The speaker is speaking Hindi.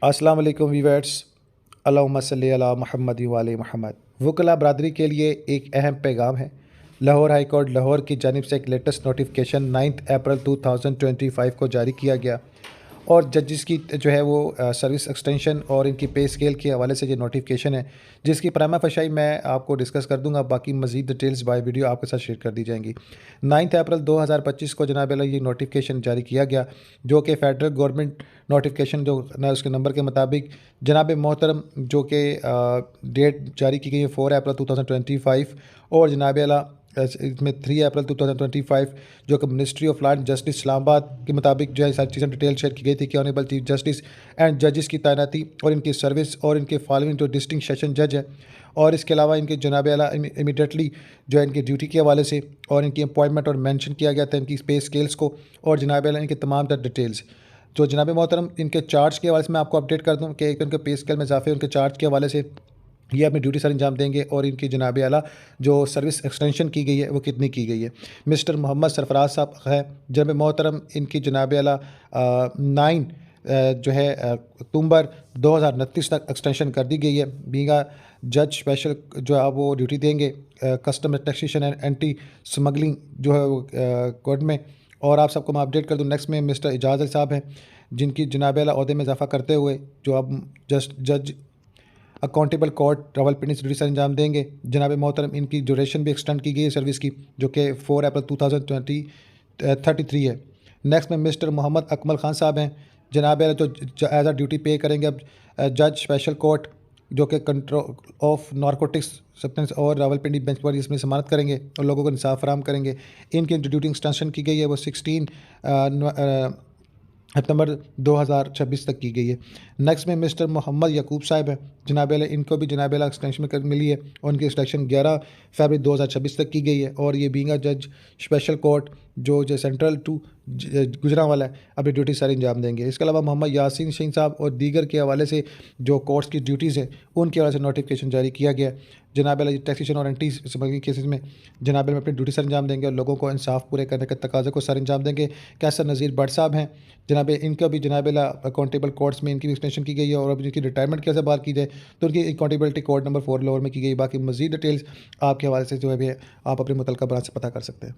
अस्सलाम वालेकुम वीवर्स। अल्लाहुम्मा सल्ली अला मुहम्मद व आले मुहम्मद। वकला बरदरी के लिए एक अहम पैगाम है। लाहौर हाई कोर्ट लाहौर की जानिब से एक लेटेस्ट नोटिफिकेशन 9 अप्रैल 2025 को जारी किया गया और जजेस की जो है वो सर्विस एक्सटेंशन और इनकी पे स्केल के हवाले से ये नोटिफिकेशन है, जिसकी प्राइमा फशाई मैं आपको डिस्कस कर दूंगा। बाकी मजीद डिटेल्स बाय वीडियो आपके साथ शेयर कर दी जाएंगी। 9 अप्रैल 2025 को जनाब ये नोटिफिकेशन जारी किया गया, जो कि फेडरल गवर्नमेंट नोटिफिकेशन जो ना उसके नंबर के मुताबिक जनाब मोहतरम जो कि डेट जारी की गई है 4 अप्रैल 2025 और जनाब इसमें 3 अप्रैल 2025 जो कि ministry of law and justice Islamabad के मुताबिक जो है सारी चीज़ें डिटेल शेयर की गई थी कि ऑनरेबल चीफ जस्टिस एंड जजेस की तैनाती और इनकी सर्विस और इनके फॉलोइंग जो डिस्टिंक्ट सेशन जज है और इसके अलावा इनके जनाब आला इमीडिएटली जो है इनकी ड्यूटी के हवाले से और इनकी अपॉइंटमेंट और मेंशन किया गया था इनकी पे स्केल्स को और जनाब आला इनके तमाम तर डिटेल्स। तो जनाब मोहतरम इनके चार्ज के हवाले से मैं आपको अपडेट कर दूँ कि एक उनके पे स्केल में इजाफे उनके चार्ज के हवाले से ये अपनी ड्यूटी सर अंजाम देंगे और इनकी जनाब आला जो सर्विस एक्सटेंशन की गई है वो कितनी की गई है। मिस्टर मोहम्मद सरफराज साहब है जनाब मोहतरम, इनकी जनाब आला 9 जो है अक्टूबर 2029 तक एक्सटेंशन कर दी गई है। बींगा जज स्पेशल जो है वो ड्यूटी देंगे custom taxation and anti smuggling जो है वो कोर्ट में। और आप सबको मैं अपडेट कर दूँ नेक्स्ट में मिस्टर इजाज़ साहब हैं, जिनकी जनाब आला ओहदे में इजाफा करते हुए जो अब जज अकाउंटेबल कोर्ट रावलपिंडी से ड्यूटी सर अंजाम देंगे। जनाब मोहतरम इनकी ड्यूरेशन भी एक्सटेंड की गई है सर्विस की, जो कि 4 अप्रैल 2033 है। नेक्स्ट में मिस्टर मोहम्मद अकमल खान साहब हैं, जनाब जो एज आ ड्यूटी पे करेंगे अब जज स्पेशल कोर्ट जो कि कंट्रोल ऑफ नारकोटिक्स सब्सटेंस और रावलपिंडी बेंच पर इसमें समानत करेंगे और लोगों को इंसाफ फराम करेंगे। इनकी ड्यूटी एक्सटेंशन की गई है वो 16 सितंबर 2026 तक की गई है। नेक्स्ट में मिस्टर मोहम्मद यकूब साहब हैं, जनाब इनको भी जनाब एक्सटेंशन मिली है और उनकी एक्सटेंशन 11 फरवरी 2026 तक की गई है और ये बींगा जज स्पेशल कोर्ट जो सेंट्रल टू गुजरांवाला है अपनी ड्यूटी सारी अंजाम देंगे। इसके अलावा मोहम्मद यासीन सिंह साहब और दीगर के हवाले से जो कोर्ट्स की ड्यूटीज़ हैं उनके हवाले से नोटिफिकेशन जारी किया गया। जनाब टैक्सेशन और एंटी स्मगलिंग केसेस में जनाब में अपनी ड्यूटी सर अंजाम देंगे और लोगों को इंसाफ पूरे करने के तकाजे को सर अंजाम देंगे। कैसर नज़ीर भट्ट साहब हैं, जनाब इनका भी जनाब अकाउंटेबल कोर्ट्स में इनकी एक्सटेंशन की गई है और अब इनकी रिटायरमेंट कैसे बात की जाए तो उनकी अकाउंटेबिलिटी कोड नंबर 4 लोअर में की गई। बाकी मजीद डिटेल्स आपके हवाले से जो है आप अपने मुतल्लिका ब्रांच से पता कर सकते हैं।